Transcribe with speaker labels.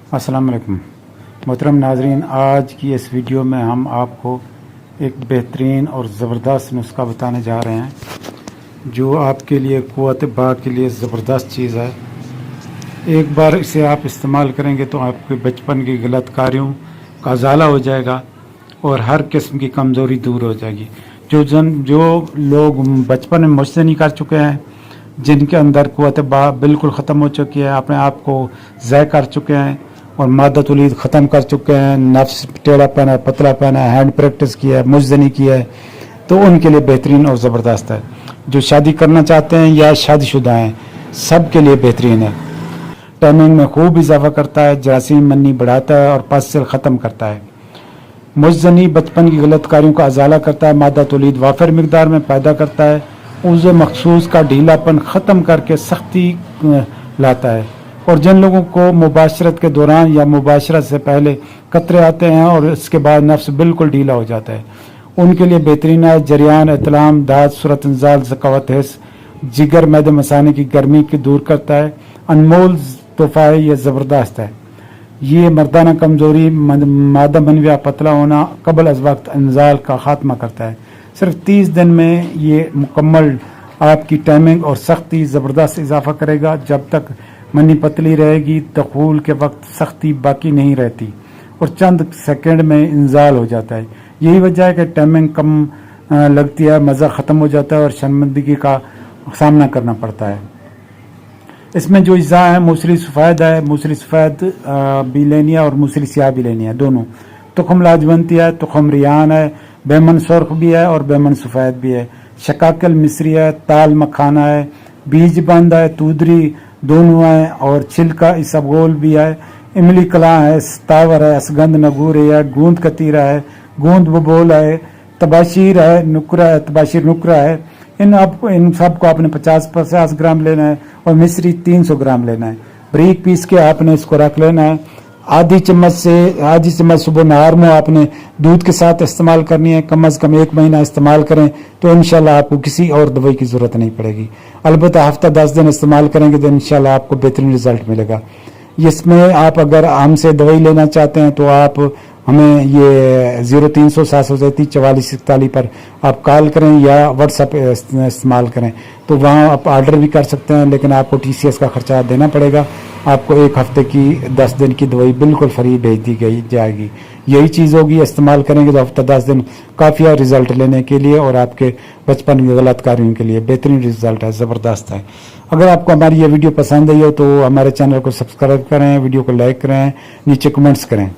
Speaker 1: अस्सलाम वालेकुम मोहतरम नाजरीन, आज की इस वीडियो में हम आपको एक बेहतरीन और ज़बरदस्त नुस्खा बताने जा रहे हैं जो आपके लिए क़ुव्वत बा के लिए ज़बरदस्त चीज़ है। एक बार इसे आप इस्तेमाल करेंगे तो आपके बचपन की गलत कार्यों का उजाला हो जाएगा और हर किस्म की कमज़ोरी दूर हो जाएगी। जो लोग बचपन में मुश्तनी कर चुके हैं, जिनके अंदर क़ुव्वत बा बिल्कुल ख़त्म हो चुकी है, अपने आप को ज़ाय कर चुके हैं और मादत उलीद ख़त्म कर चुके हैं, नफ्स टेढ़ा पहना है, पतला पहना है, हैंड प्रैक्टिस किया है, मुजदनी किया है, तो उनके लिए बेहतरीन और ज़बरदस्त है। जो शादी करना चाहते हैं या शादीशुदा हैं, सब के लिए बेहतरीन है। टाइमिंग में खूब इजाफा करता है, जरासीम मनी बढ़ाता है और पस्सिल ख़त्म करता है। मुजदनी बचपन की गलत कार्यों का अजाला करता है, मादत उलीद वाफिर मिकदार में पैदा करता है, उज़्व मखसूस का ढीलापन ख़त्म करके सख्ती लाता है। और जिन लोगों को मुबाशरत के दौरान या मुबाशरत से पहले कतरे आते हैं और इसके बाद नफ्स बिल्कुल ढीला हो जाता है, उनके लिए बेहतरीन है। जरियान, इतलाम, दाद, सूरत इंजाल, ज़कावत हिस्स, जिगर, मैदे मसाने की गर्मी की दूर करता है। अनमोल तोहफा है, ये ज़बरदस्त है। ये मर्दाना कमज़ोरी, मादा मनविया पतला होना, कबल अज़ वक्त इंजाल का ख़ात्मा करता है। सिर्फ 30 दिन में ये मुकम्मल आपकी टाइमिंग और सख्ती ज़बरदस्त इजाफा करेगा। जब तक मनी पतली रहेगी, दखूल के वक्त सख्ती बाकी नहीं रहती और चंद सेकंड में इंजाल हो जाता है। यही वजह है कि टाइमिंग कम लगती है, मज़ा ख़त्म हो जाता है और शर्मिंदगी का सामना करना पड़ता है। इसमें जो अज़ा है, मूसली सफ़ेद है, मूसली सफ़ेद बिलेनिया और मूसली सियाह बिलेनिया दोनों। तुखम लाजवंती है, तुखम रियान है, बेमन सुर्ख भी है और बेमन सफ़ेद भी है। शकाकल मिस्री है, ताल मखाना है, बीज बंद है, तूदरी दोनों है और छिलका इसबगोल भी है। इमली कला है, सतावर है, असगंध नगूर है, गूंद कतीरा है, गूंद बबोल है, तबाशीर है, नुकरा है, तबाशीर नुकरा है। इन सब को आपने 50 ग्राम लेना है और मिश्री 300 ग्राम लेना है। बारीक पीस के आपने इसको रख लेना है। आधी चम्मच सुबह नहार में आपने दूध के साथ इस्तेमाल करनी है। कम से कम 1 महीना इस्तेमाल करें तो इंशाल्लाह आपको किसी और दवाई की ज़रूरत नहीं पड़ेगी। अलबत्ता हफ्ता 10 दिन इस्तेमाल करेंगे तो इंशाल्लाह आपको बेहतरीन रिजल्ट मिलेगा। इसमें आप अगर हमसे दवाई लेना चाहते हैं तो आप हमें ये 0300 733 4441 पर आप कॉल करें या व्हाट्सएप इस्तेमाल करें, तो वहाँ आप ऑर्डर भी कर सकते हैं, लेकिन आपको TCS का खर्चा देना पड़ेगा। आपको 1 हफ्ते की 10 दिन की दवाई बिल्कुल फ्री भेज दी जाएगी। यही चीज़ होगी, इस्तेमाल करेंगे तो हफ्ता 10 दिन काफ़ी है रिज़ल्ट लेने के लिए और आपके बचपन के गलत कार्यों के लिए बेहतरीन रिज़ल्ट है, ज़बरदस्त है। अगर आपको हमारी ये वीडियो पसंद आई हो तो हमारे चैनल को सब्सक्राइब करें, वीडियो को लाइक करें, नीचे कमेंट्स करें।